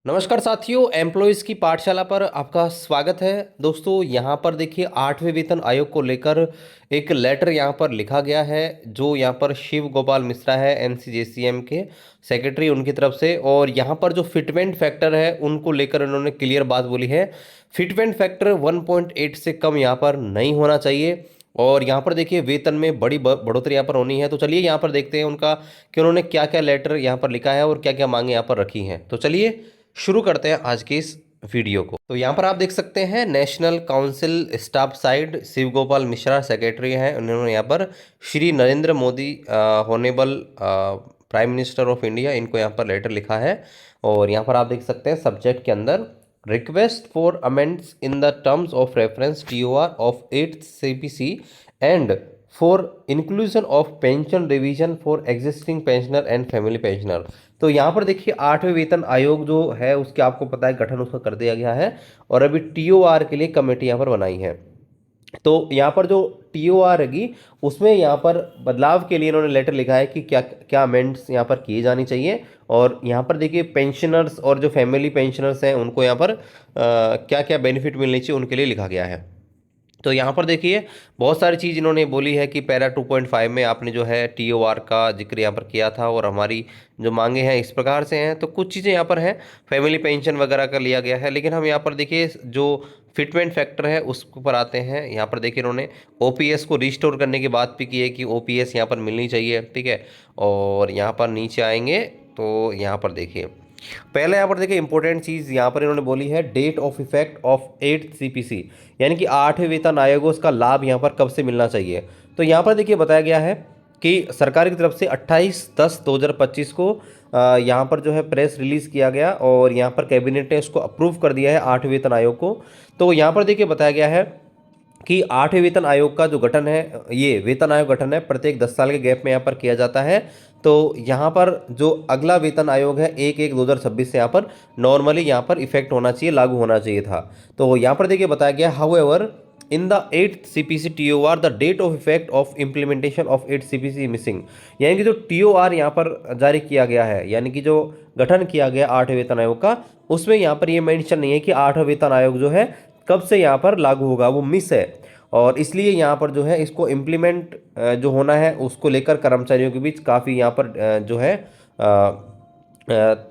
नमस्कार साथियों, एम्प्लॉयज़ की पाठशाला पर आपका स्वागत है। दोस्तों, यहाँ पर देखिए 8वें वेतन आयोग को लेकर एक लेटर यहाँ पर लिखा गया है, जो यहाँ पर शिव गोपाल मिश्रा है एनसीजेसीएम के सेक्रेटरी, उनकी तरफ से। और यहाँ पर जो फिटमेंट फैक्टर है उनको लेकर उन्होंने क्लियर बात बोली है। फिटमेंट फैक्टर 1.8 से कम यहाँ पर नहीं होना चाहिए। और यहाँ पर देखिए वेतन में बड़ी बढ़ोतरी यहाँ पर होनी है। तो चलिए यहाँ पर देखते हैं उनका कि उन्होंने क्या क्या लेटर यहाँ पर लिखा है और क्या क्या मांगे यहाँ पर रखी हैं। तो चलिए शुरू करते हैं आज के इस वीडियो को। तो यहाँ पर आप देख सकते हैं national council staff side Shiv Gopal Mishra secretary हैं। उन्होंने यहाँ पर Shri Narendra Modi honourable prime minister of India, इनको यहाँ पर लेटर लिखा है। और यहाँ पर आप देख सकते हैं सब्जेक्ट के अंदर request for amends in the terms of reference TOR of 8th CPC and for inclusion of pension revision for existing pensioner and family pensioner. तो यहाँ पर देखिए 8वें वेतन आयोग जो है उसके आपको पता है गठन उसका कर दिया गया है और अभी TOR के लिए कमेटी यहाँ पर बनाई है। तो यहाँ पर जो TOR रहेगी उसमें यहाँ पर बदलाव के लिए इन्होंने लेटर लिखा है कि क्या क्या अमेंड्स यहाँ पर किए जानी चाहिए। और यहाँ पर देखिए पेंशनर्स और जो फैमिली पेंशनर्स हैं उनको यहाँ पर क्या क्या बेनिफिट मिलनी चाहिए उनके लिए लिखा गया है। तो यहाँ पर देखिए बहुत सारी चीज़ इन्होंने बोली है कि पैरा 2.5 में आपने जो है TOR का जिक्र यहाँ पर किया था और हमारी जो मांगे हैं इस प्रकार से हैं। तो कुछ चीज़ें यहाँ पर हैं, फैमिली पेंशन वगैरह का लिया गया है। लेकिन हम यहाँ पर देखिए जो फिटमेंट फैक्टर है उस पर आते हैं। यहाँ पर देखिए इन्होंने OPS को रिस्टोर करने की बात भी की है कि OPS यहाँ पर मिलनी चाहिए, ठीक है। और यहाँ पर नीचे आएंगे तो यहाँ पर देखिए पहले यहाँ पर देखिए इंपॉर्टेंट चीज़ यहाँ पर इन्होंने बोली है date of effect of 8th CPC, यानी कि 8वें वेतन आयोग उसका लाभ यहाँ पर कब से मिलना चाहिए। तो यहाँ पर देखिए बताया गया है कि सरकार की तरफ से 28/10/2025 को यहाँ पर जो है प्रेस रिलीज़ किया गया और यहाँ पर कैबिनेट ने उसको अप्रूव कर दिया है 8वें वेतन आयोग को। तो यहाँ पर देखिए बताया गया है कि 8वें वेतन आयोग का जो गठन है, ये वेतन आयोग गठन है प्रत्येक 10 साल के गैप में यहाँ पर किया जाता है। तो यहाँ पर जो अगला वेतन आयोग है 1/1/2026 से यहाँ पर नॉर्मली यहाँ पर इफेक्ट होना चाहिए, लागू होना चाहिए था। तो यहाँ पर देखिए बताया गया however in the 8th CPC TOR the date of effect of implementation of 8th CPC missing, यानी कि जो TOR यहाँ पर जारी किया गया है, यानी कि जो गठन किया गया 8वें वेतन आयोग का, उसमें यहाँ पर ये मेंशन नहीं है कि 8वां वेतन आयोग जो है कब से यहाँ पर लागू होगा, वो मिस है। और इसलिए यहाँ पर जो है इसको इम्प्लीमेंट जो होना है उसको लेकर कर्मचारियों के बीच काफ़ी यहाँ पर जो है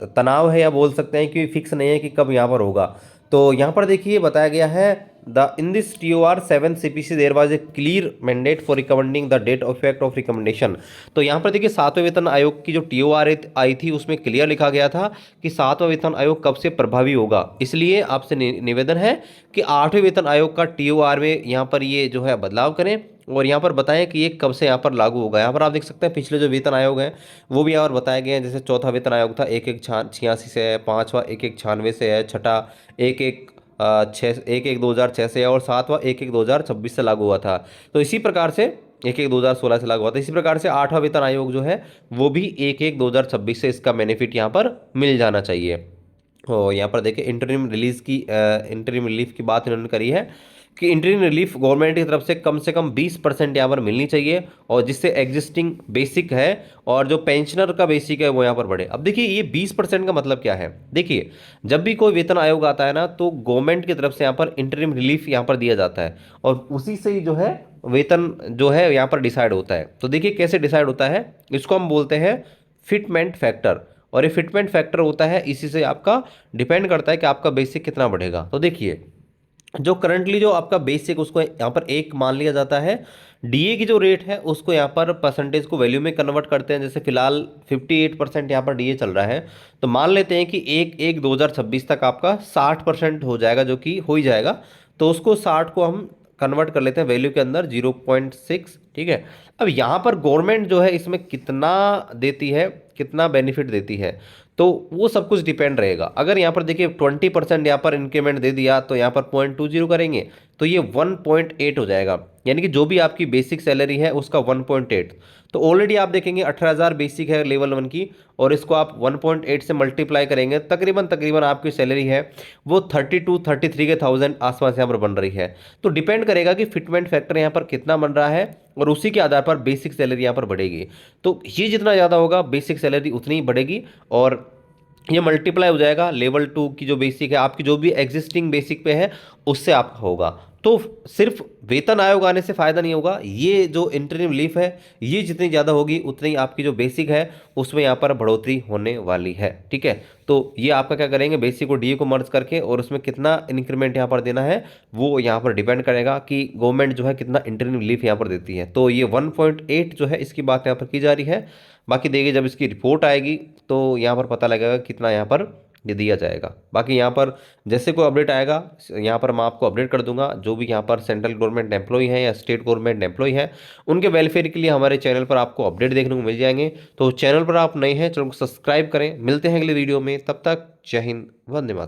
तनाव है, या बोल सकते हैं कि फिक्स नहीं है कि कब यहाँ पर होगा। तो यहाँ पर देखिए बताया गया है the in this TOR 7th CPC there was a clear mandate for recommending the date of effect of recommendation. तो यहाँ पर देखिए 7वें वेतन आयोग की जो TOR आई थी उसमें क्लियर लिखा गया था कि 7वां वेतन आयोग कब से प्रभावी होगा। इसलिए आपसे निवेदन है कि 8वें वेतन आयोग का TOR में यहाँ पर ये जो है बदलाव करें और यहाँ पर बताएं कि ये कब से यहाँ पर लागू होगा। यहाँ पर आप देख सकते हैं पिछले जो वेतन आयोग हैं वो भी यहाँ पर बताए गए हैं। जैसे चौथा वेतन आयोग था 1/1/86 से है, पाँचवा 1/1/96 से है, छठा 1/1/2006 से है और सातवां 1/1/2026 से लागू हुआ था। तो इसी प्रकार से 1/1/2016 से लागू हुआ था। इसी प्रकार से 8वां वेतन आयोग जो है वो भी 1/1/2026 से इसका बेनिफिट यहाँ पर मिल जाना चाहिए। और यहाँ पर देखिए इंटरिम रिलीफ की बात इन्होंने करी है कि इंटरिम रिलीफ गवर्नमेंट की तरफ से कम 20% यहाँ पर मिलनी चाहिए और जिससे एग्जिस्टिंग बेसिक है और जो पेंशनर का बेसिक है वो यहाँ पर बढ़े। अब देखिए ये 20% का मतलब क्या है। देखिए जब भी कोई वेतन आयोग आता है ना तो गवर्नमेंट की तरफ से यहाँ पर इंटरिम रिलीफ यहाँ पर दिया जाता है और उसी से ही जो है वेतन जो है यहाँ पर डिसाइड होता है। तो देखिए कैसे डिसाइड होता है, इसको हम बोलते हैं फिटमेंट फैक्टर। और ये फिटमेंट फैक्टर होता है, इसी से आपका डिपेंड करता है कि आपका बेसिक कितना बढ़ेगा। तो देखिए जो करंटली जो आपका बेसिक उसको यहाँ पर 1 मान लिया जाता है। DA की जो रेट है उसको यहाँ पर परसेंटेज को वैल्यू में कन्वर्ट करते हैं। जैसे फिलहाल 58% यहाँ पर DA चल रहा है, तो मान लेते हैं कि 1/1/2026 तक आपका 60% हो जाएगा, जो कि हो ही जाएगा। तो उसको 60 को हम कन्वर्ट कर लेते हैं वैल्यू के अंदर 0.6, ठीक है। अब यहाँ पर गवर्नमेंट जो है इसमें कितना देती है, कितना बेनिफिट देती है, तो वो सब कुछ डिपेंड रहेगा। अगर यहाँ पर देखिए 20% यहाँ पर इंक्रीमेंट दे दिया तो यहाँ पर 0.20 करेंगे तो ये 1.8 हो जाएगा, यानी कि जो भी आपकी बेसिक सैलरी है उसका 1.8। तो ऑलरेडी आप देखेंगे 18,000 बेसिक है लेवल 1 की और इसको आप 1.8 से मल्टीप्लाई करेंगे, तकरीबन आपकी सैलरी है वो 32-33 के थाउजेंड आसपास यहाँ पर बन रही है। तो डिपेंड करेगा कि फिटमेंट फैक्टर यहाँ पर कितना बन रहा है और उसी के आधार पर बेसिक सैलरी यहाँ पर बढ़ेगी। तो ये जितना ज़्यादा होगा बेसिक सैलरी उतनी ही बढ़ेगी और ये मल्टीप्लाई हो जाएगा लेवल 2 की जो बेसिक है आपकी, जो भी एग्जिस्टिंग बेसिक पे है उससे आपका होगा। तो सिर्फ वेतन आयोग आने से फायदा नहीं होगा, ये जो इंटरिम लीफ है ये जितनी ज़्यादा होगी उतनी आपकी जो बेसिक है उसमें यहाँ पर बढ़ोतरी होने वाली है। ठीक है, तो ये आपका क्या करेंगे, बेसिक और डीए को मर्ज करके और उसमें कितना इंक्रीमेंट यहाँ पर देना है वो यहाँ पर डिपेंड करेगा कि गवर्नमेंट जो है कितना इंटरिम लीफ यहाँ पर देती है। तो ये 1.8 जो है इसकी बात यहाँ पर की जा रही है। बाकी देखिए जब इसकी रिपोर्ट आएगी तो यहाँ पर पता लगेगा कितना यहाँ पर ये दिया जाएगा। बाकी यहाँ पर जैसे कोई अपडेट आएगा यहाँ पर मैं आपको अपडेट कर दूंगा। जो भी यहाँ पर सेंट्रल गवर्नमेंट एम्प्लॉय हैं या स्टेट गवर्नमेंट एम्प्लॉय हैं उनके वेलफेयर के लिए हमारे चैनल पर आपको अपडेट देखने को मिल जाएंगे। तो चैनल पर आप नए हैं, चैनल को सब्सक्राइब करें। मिलते हैं अगले वीडियो में, तब तक जय हिंद, वंदे मातरम।